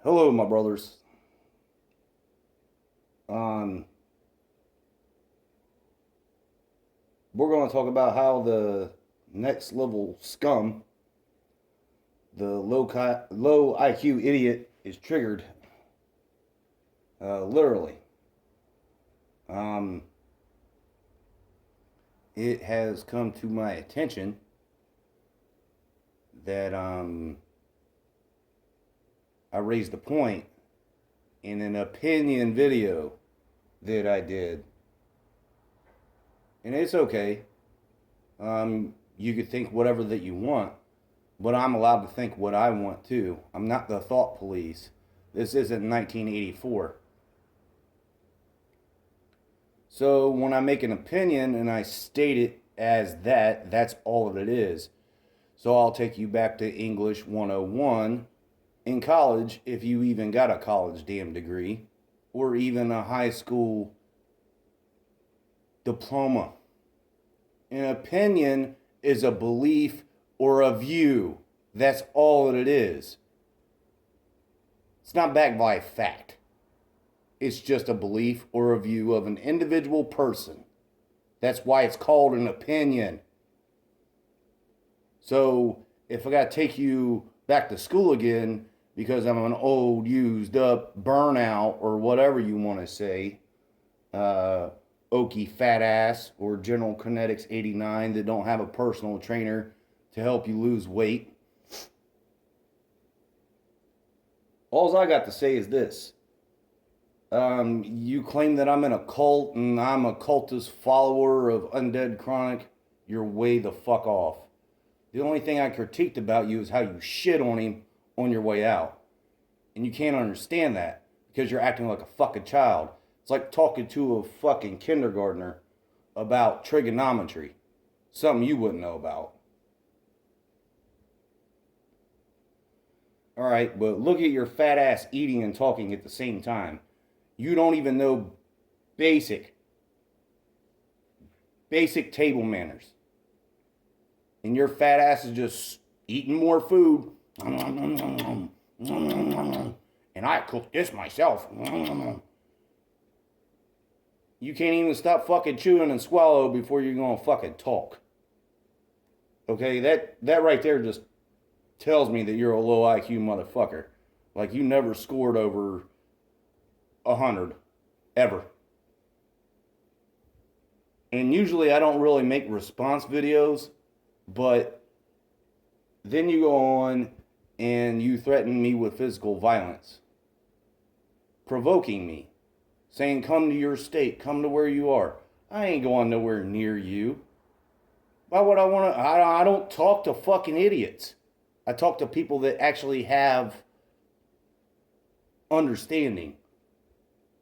Hello, my brothers. Um, we're going to talk about how the next level scum, the low IQ idiot, is triggered. Literally. Um, it has come to my attention that I raised a point in an opinion video that I did, and it's okay. You could think whatever that you want, but I'm allowed to think what I want too. I'm not the thought police. This isn't 1984. So when I make an opinion and I state it as that, that's all that it is. So I'll take you back to English 101 in college, if you even got a college damn degree, or even a high school diploma. An opinion is a belief or a view. That's all that it is. It's not backed by fact. It's just a belief or a view of an individual person. That's why it's called an opinion. So if I got to take you back to school again because I'm an old, used up, burnout, or whatever you want to say, oaky fat ass, or General Kinetics 89 that don't have a personal trainer to help you lose weight, all I got to say is this. You claim that I'm in a cult and I'm a cultist follower of Undead Chronic. You're way the fuck off. The only thing I critiqued about you is how you shit on him on your way out. And you can't understand that because you're acting like a fucking child. It's like talking to a fucking kindergartner about trigonometry. Something you wouldn't know about. Alright, but look at your fat ass eating and talking at the same time. You don't even know basic table manners. And your fat ass is just eating more food. And I cooked this myself. You can't even stop fucking chewing and swallow before you're gonna fucking talk. Okay, that right there just tells me that you're a low IQ motherfucker. Like you never scored over 100 ever. And usually I don't really make response videos, but then you go on and you threaten me with physical violence, provoking me, saying come to your state, come to where you are. I ain't going nowhere near you. Why would I want to? I don't talk to fucking idiots. I talk to people that actually have understanding.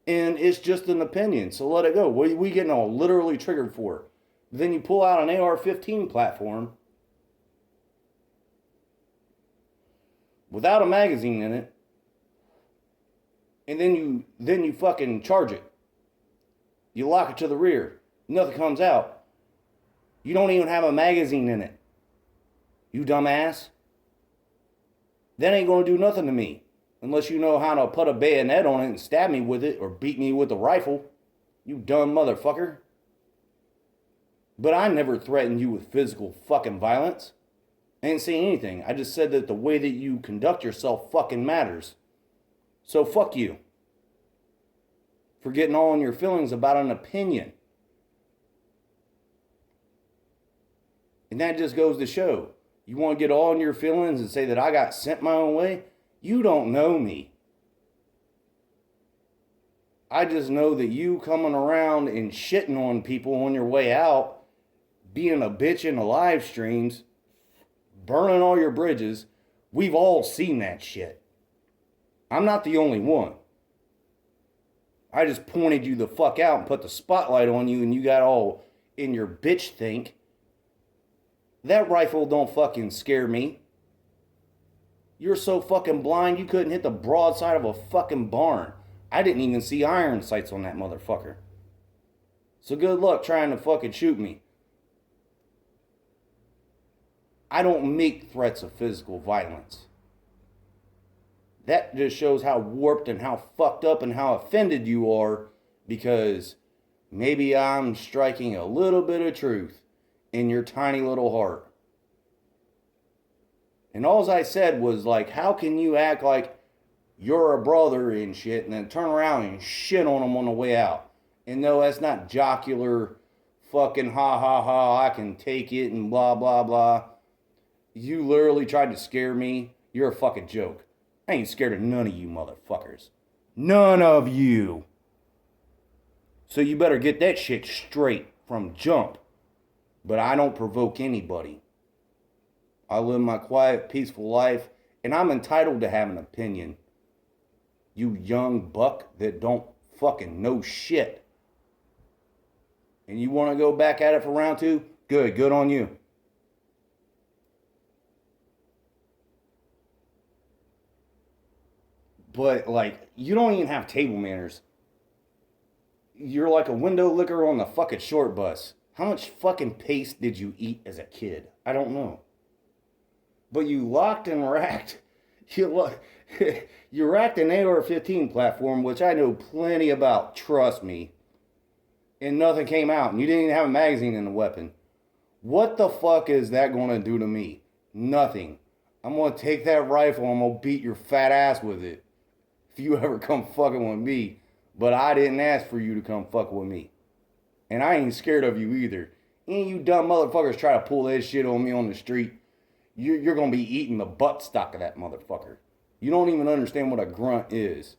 And it's just an opinion, so let it go. What are we getting all literally triggered for? Then you pull out an AR-15 platform without a magazine in it, and then you fucking charge it. You lock it to the rear. Nothing comes out. You don't even have a magazine in it. You dumbass. That ain't gonna do nothing to me. Unless you know how to put a bayonet on it and stab me with it or beat me with a rifle. You dumb motherfucker. But I never threatened you with physical fucking violence. I didn't say anything. I just said that the way that you conduct yourself fucking matters. So fuck you. For getting all in your feelings about an opinion. And that just goes to show. You want to get all in your feelings and say that I got sent my own way? You don't know me. I just know that you coming around and shitting on people on your way out, being a bitch in the live streams, burning all your bridges, we've all seen that shit. I'm not the only one. I just pointed you the fuck out and put the spotlight on you and you got all in your bitch think. That rifle don't fucking scare me. You're so fucking blind you couldn't hit the broadside of a fucking barn. I didn't even see iron sights on that motherfucker. So good luck trying to fucking shoot me. I don't make threats of physical violence. That just shows how warped and how fucked up and how offended you are, because maybe I'm striking a little bit of truth in your tiny little heart. And all I said was like, how can you act like you're a brother and shit and then turn around and shit on them on the way out? And no, that's not jocular fucking ha ha ha, I can take it and blah blah blah. You literally tried to scare me. You're a fucking joke. I ain't scared of none of you motherfuckers. None of you. So you better get that shit straight from jump. But I don't provoke anybody. I live my quiet, peaceful life, and I'm entitled to have an opinion. You young buck that don't fucking know shit. And you want to go back at it for round 2? Good on you. But, like, you don't even have table manners. You're like a window licker on the fucking short bus. How much fucking paste did you eat as a kid? I don't know. But you locked and racked. You racked an AR-15 platform, which I know plenty about, trust me. And nothing came out. And you didn't even have a magazine in the weapon. What the fuck is that going to do to me? Nothing. I'm going to take that rifle and I'm going to beat your fat ass with it. If you ever come fucking with me. But I didn't ask for you to come fuck with me. And I ain't scared of you either. Any of you dumb motherfuckers try to pull that shit on me on the street, you're going to be eating the butt stock of that motherfucker. You don't even understand what a grunt is.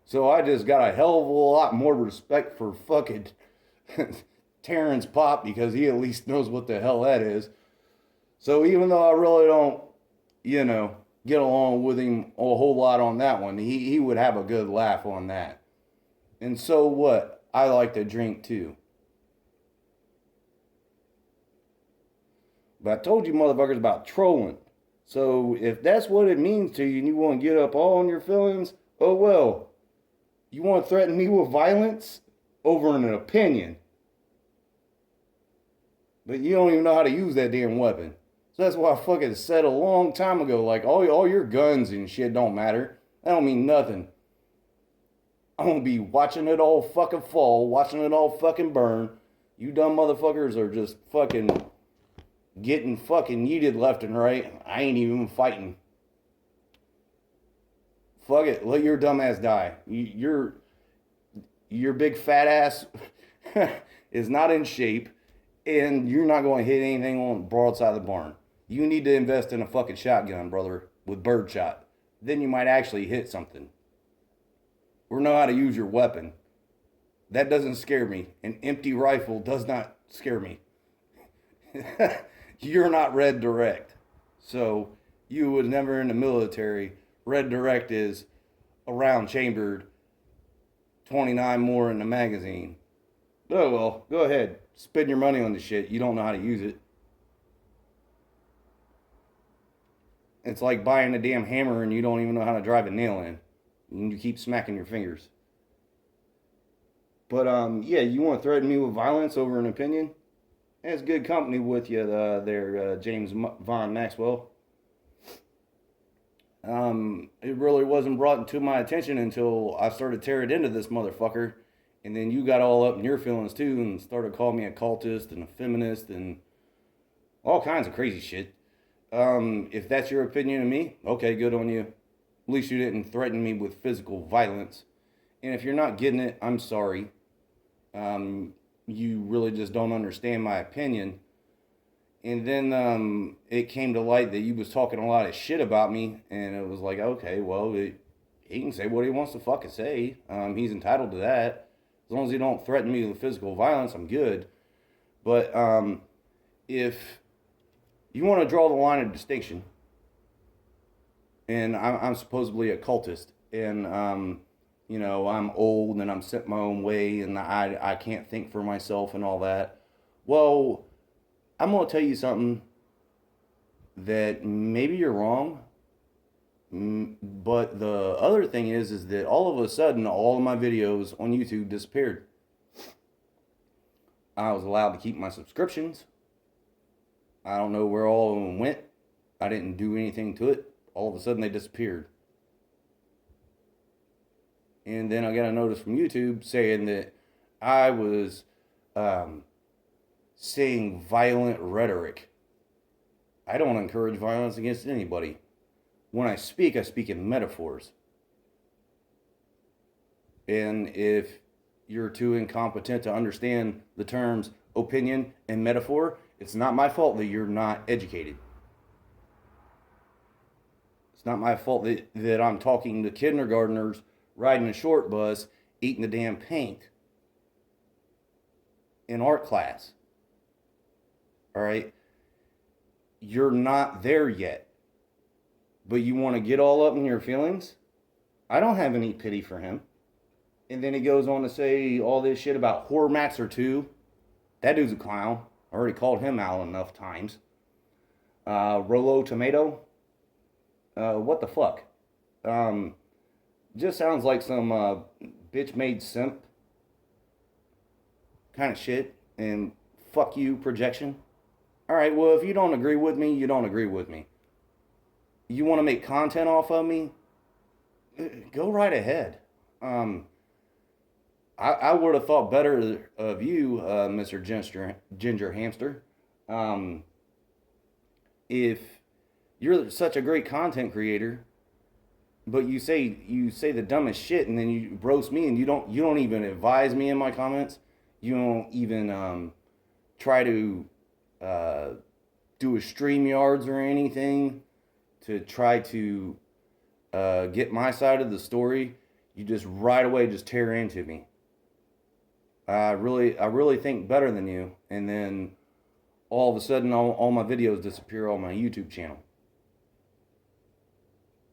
So I just got a hell of a lot more respect for fucking Terrence Pop, because he at least knows what the hell that is. So even though I really don't, get along with him a whole lot on that one, he would have a good laugh on that. And so what? I like to drink too. But I told you motherfuckers about trolling. So if that's what it means to you and you want to get up all on your feelings, oh well. You want to threaten me with violence over an opinion. But you don't even know how to use that damn weapon. So that's why I fucking said a long time ago, like, all your guns and shit don't matter. That don't mean nothing. I'm going to be watching it all fucking fall, watching it all fucking burn. You dumb motherfuckers are just fucking getting fucking yeeted left and right. I ain't even fighting. Fuck it. Let your dumb ass die. Your big fat ass is not in shape, and you're not going to hit anything on the broadside of the barn. You need to invest in a fucking shotgun, brother, with birdshot. Then you might actually hit something. Or know how to use your weapon. That doesn't scare me. An empty rifle does not scare me. You're not red direct. So you was never in the military. Red direct is a round chambered, 29 more in the magazine. Oh well, go ahead. Spend your money on the shit. You don't know how to use it. It's like buying a damn hammer and you don't even know how to drive a nail in. And you keep smacking your fingers. But yeah, you want to threaten me with violence over an opinion? It's good company with you there, James Von Maxwell. It really wasn't brought to my attention until I started tearing into this motherfucker. And then you got all up in your feelings too and started calling me a cultist and a feminist and all kinds of crazy shit. If that's your opinion of me, okay, good on you. At least you didn't threaten me with physical violence. And if you're not getting it, I'm sorry. You really just don't understand my opinion. And then it came to light that you was talking a lot of shit about me, and it was like, okay, well, he can say what he wants to fucking say. He's entitled to that. As long as he don't threaten me with physical violence, I'm good. But if you want to draw the line of distinction, and I'm supposedly a cultist, and I'm old and I'm set my own way, and I can't think for myself and all that. Well, I'm going to tell you something that maybe you're wrong, but the other thing is that all of a sudden, all of my videos on YouTube disappeared. I was allowed to keep my subscriptions. I don't know where all of them went. I didn't do anything to it. All of a sudden they disappeared. And then I got a notice from YouTube saying that I was saying violent rhetoric. I don't encourage violence against anybody. When I speak in metaphors. And if you're too incompetent to understand the terms opinion and metaphor, it's not my fault that you're not educated. It's not my fault that I'm talking to kindergartners riding a short bus, eating the damn paint in art class. All right? You're not there yet. But you want to get all up in your feelings? I don't have any pity for him. And then he goes on to say all this shit about Horror Maxer 2. That dude's a clown. I already called him out enough times. Rolo Tomato. What the fuck? Just sounds like some bitch made simp kind of shit. And fuck you projection. Alright, well, if you don't agree with me, you don't agree with me. You want to make content off of me? Go right ahead. I would have thought better of you, Mr. Ginger Hamster. If you're such a great content creator, but you say the dumbest shit, and then you roast me, and you don't even advise me in my comments. You don't even try to do a StreamYards or anything to try to get my side of the story. You just right away just tear into me. I really think better than you, and then all of a sudden all my videos disappear on my YouTube channel.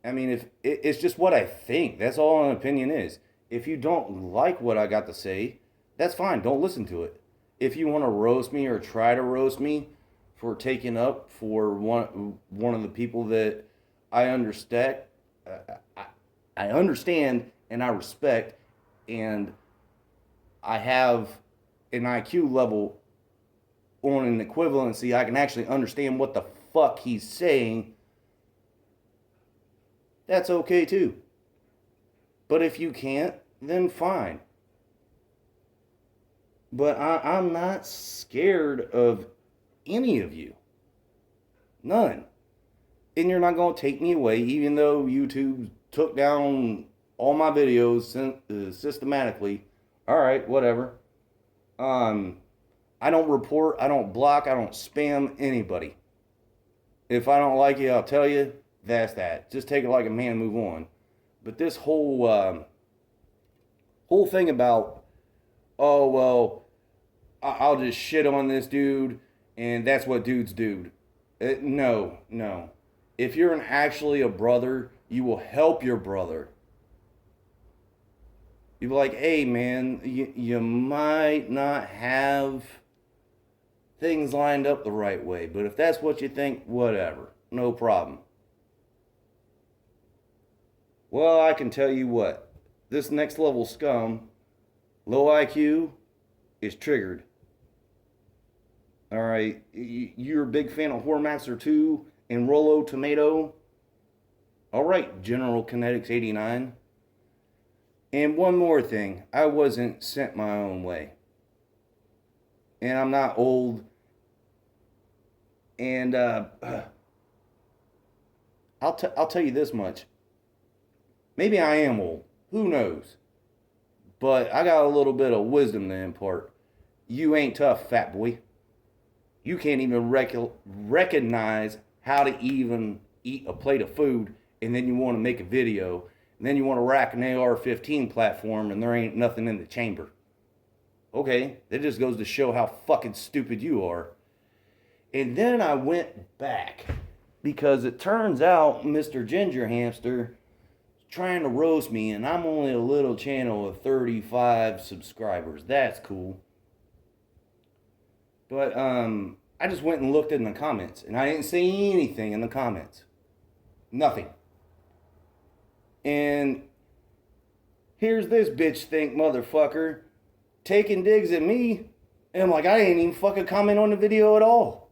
I mean, if it's just what I think. That's all an opinion is. If you don't like what I got to say, that's fine. Don't listen to it. If you want to roast me or try to roast me for taking up for one of the people that I understand, and I respect, and I have an IQ level on an equivalency, I can actually understand what the fuck he's saying. That's okay too. But if you can't, then fine. But I'm not scared of any of you. None. And you're not going to take me away, even though YouTube took down all my videos systematically. Alright, whatever. I don't report, I don't block, I don't spam anybody. If I don't like you, I'll tell you. That's that. Just take it like a man and move on. But this whole thing about, oh, well, I'll just shit on this dude, and that's what dudes do. No. If you're actually a brother, you will help your brother. You'll be like, hey, man, you might not have things lined up the right way, but if that's what you think, whatever. No problem. Well, I can tell you what. This next level scum, low IQ, is triggered. Alright, you're a big fan of Horror Maxer 2 and Rolo Tomato. Alright, General Kinetics 89. And one more thing, I wasn't sent my own way. And I'm not old. And I'll tell you this much. Maybe I am old. Who knows? But I got a little bit of wisdom to impart. You ain't tough, fat boy. You can't even recognize how to even eat a plate of food, and then you want to make a video, and then you want to rack an AR-15 platform, and there ain't nothing in the chamber. Okay, that just goes to show how fucking stupid you are. And then I went back, because it turns out Mr. Ginger Hamster trying to roast me, and I'm only a little channel of 35 subscribers. That's cool. But I just went and looked in the comments, and I didn't see anything in the comments. Nothing. And here's this bitch think motherfucker taking digs at me, and I'm like, I ain't even fucking comment on the video at all.